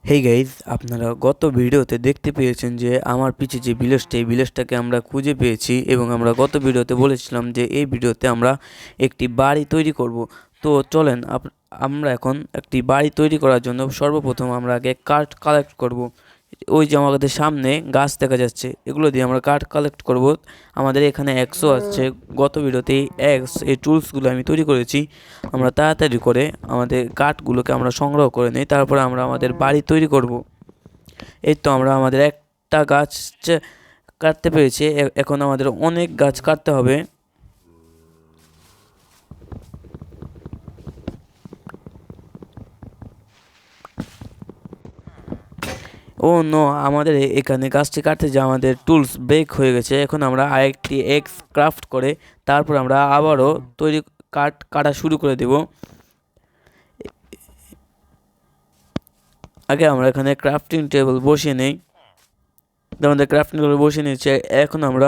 Hey guys, আপনারা গত ভিডিওতে দেখতে পেয়েছেন যে আমার পিছে যে ভিলেজটা, এই ভিলেজটাকে আমরা খুঁজে পেয়েছি এবং আমরা গত ভিডিওতে বলেছিলাম যে এই ভিডিওতে আমরা একটি বাড়ি তৈরি করব। তো চলেন আমরা এখন একটি বাড়ি তৈরি করার জন্য সর্বপ্রথম আমরা আগে কাঠ কালেক্ট করব। ওই যে আমাদের সামনে গাছ দেখা যাচ্ছে, এগুলো দিয়ে আমরা কাঠ কালেক্ট করব। আমাদের এখানে অ্যাক্সও আছে, গত ভিডিওতে এই টুলসগুলো আমি তৈরি করেছি। আমরা তাড়াতাড়ি করে আমাদের কাঠগুলোকে আমরা সংগ্রহ করে নিই, তারপরে আমরা আমাদের বাড়ি তৈরি করব। এই তো আমরা আমাদের একটা গাছ কাটতে পেরেছি, এখন আমাদের অনেক গাছ কাটতে হবে। ও নো, আমাদের এখানে গাছটি কাটতে যে আমাদের টুলস ব্রেক হয়ে গেছে। এখন আমরা আরেকটি এক্স ক্রাফট করে তারপর আমরা আবারও কাটা শুরু করে দেব। আগে আমরা এখানে ক্রাফটিং টেবিল বসিয়ে নেই, আমাদের ক্রাফটিং টেবিল বসিয়ে নিচ্ছে। এখন আমরা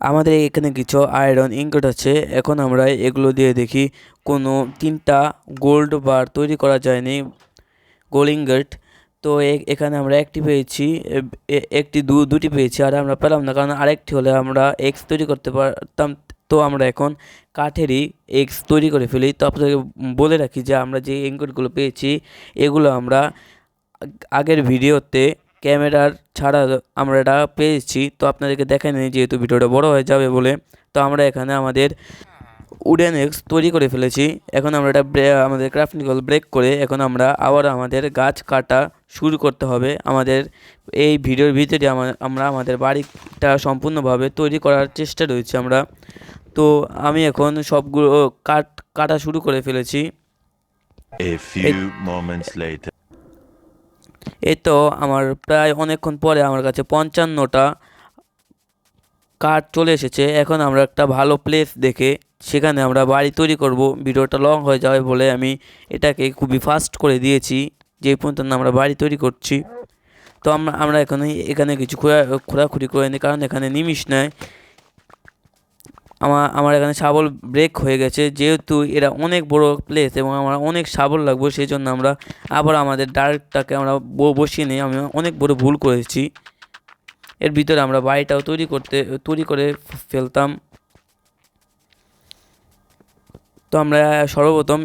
আমাদের এখানে কিছু আয়রন ইনগট আছে, এখন আমরা এগুলো দিয়ে দেখি কোনো 3টা গোল্ড বার তৈরি করা যায়নি, গোল্ড ইনগট। তো এখানে আমরা একটি পেয়েছি, দুটি পেয়েছি, আর আমরা পেলাম না কারণ আরেকটি হলে আমরা এক্স তৈরি করতে পারতাম। তো আমরা এখন কাঠেরই এক্স তৈরি করে ফেলি। তো আপনাদেরকে বলে রাখি যে আমরা যে ইনগটগুলো পেয়েছি এগুলো আমরা আগের ভিডিওতে ক্যামেরার ছাড়া আমরা এটা পেয়েছি, তো আপনাদেরকে দেখাই নেই যেহেতু ভিডিওটা বড় হয়ে যাবে বলে। তো আমরা এখানে আমাদের উডেন এক্স তৈরি করে ফেলেছি। এখন আমরা এটা আমাদের ক্রাফটিং টেবিল ব্রেক করে এখন আমরা আবার আমাদের গাছ কাটা শুরু করতে হবে। আমাদের এই ভিডিওর ভিতরে আমরা আমাদের বাড়িটা সম্পূর্ণভাবে তৈরি করার চেষ্টা রয়েছে আমরা। তো আমি এখন সবগুলো কাটা শুরু করে ফেলেছি। এই তো আমার প্রায় অনেকক্ষণ পরে আমার কাছে 55টা কাঠ চলে এসেছে। এখন আমরা একটা ভালো প্লেস দেখে সেখানে আমরা বাড়ি তৈরি করব। ভিডিওটা লং হয়ে যাবে বলে আমি এটাকে খুবই ফাস্ট করে দিয়েছি, যে পর্যন্ত আমরা বাড়ি তৈরি করছি। তো আমরা এখানে কিছু খোঁড়াখুড়ি করে নিই, কারণ এখানে নিমিষ নেয়। আমার এখানে শাবল ব্রেক হয়ে গেছে, যেহেতু এরা অনেক বড় প্লেস এবং আমার অনেক শাবল লাগবে, সেই জন্য আমরা আবার আমাদের ডার্কটাকে আমরা বসিয়ে নিই। আমি অনেক বড় ভুল করেছি, এর ভিতরে আমরা বাড়িটাও তৈরি করে ফেলতাম। তো আমরা সর্বপ্রথম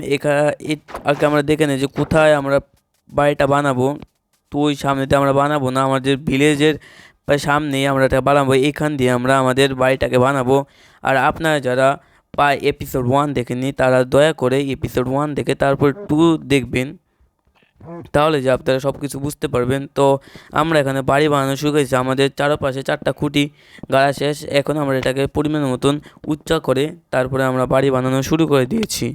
আগে আমরা দেখে নিই যে কোথায় আমরা বাড়িটা বানাবো। তো ওই সামনে দিয়ে আমরা বানাবো না, আমাদের ভিলেজের প্রায় সামনেই আমরা এটা বানাবো, এইখান দিয়ে আমরা আমাদের বাড়িটাকে বানাবো। আর আপনারা যারা এপিসোড 1 দেখেননি তারা দয়া করে এপিসোড 1 দেখে তারপর 2 দেখবেন, তাহলে যে আপনারা সব কিছু বুঝতে পারবেন। তো আমরা এখানে বাড়ি বানানো শুরু করেছি, আমাদের চারপাশে 4টা খুঁটি গাড়া শেষ। এখন আমরা এটাকে পরিমাণ মতন উচ্চা করে তারপরে আমরা বাড়ি বানানো শুরু করে দিয়েছি।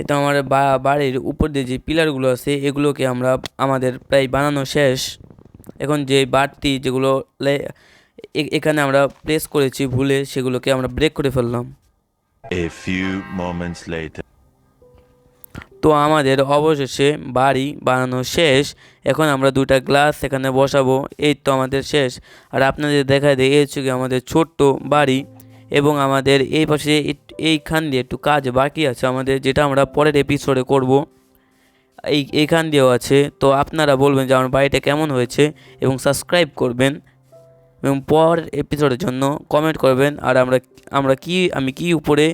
এটা আমার বাড়ির উপর দিয়ে যে পিলারগুলো আছে এগুলোকে আমরা আমাদের প্রায় বানানো শেষ। এখন যে বাড়তি যেগুলো এখানে আমরা প্লেস করেছি ভুলে, সেগুলোকে আমরা ব্রেক করে ফেললাম। তো আমাদের অবশেষে বাড়ি বানানো শেষ। এখন আমরা 2টা গ্লাস এখানে বসাবো, এই তো আমাদের শেষ। আর আপনাদের দেখায় দিয়ে এই হচ্ছে কি আমাদের ছোট্ট বাড়ি, এবং আমাদের এই পাশে এইখান দিয়ে একটু কাজ বাকি আছে আমাদের, যেটা আমরা পরের এপিসোডে করব। এইখান দিয়েও আছে। তো আপনারা বলবেন যে আমার বাড়িটা কেমন হয়েছে এবং সাবস্ক্রাইব করবেন, এবং পরের এপিসোডের জন্য কমেন্ট করবেন। আর আমি কি উপরে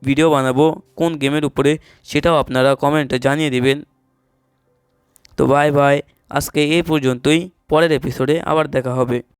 ভিডিও বানাবো, কোন গেমের উপরে, সেটাও আপনারা কমেন্টে জানিয়ে দিবেন। তো বাই বাই, আজকে এই পর্যন্তই, পরের এপিসোডে আবার দেখা হবে।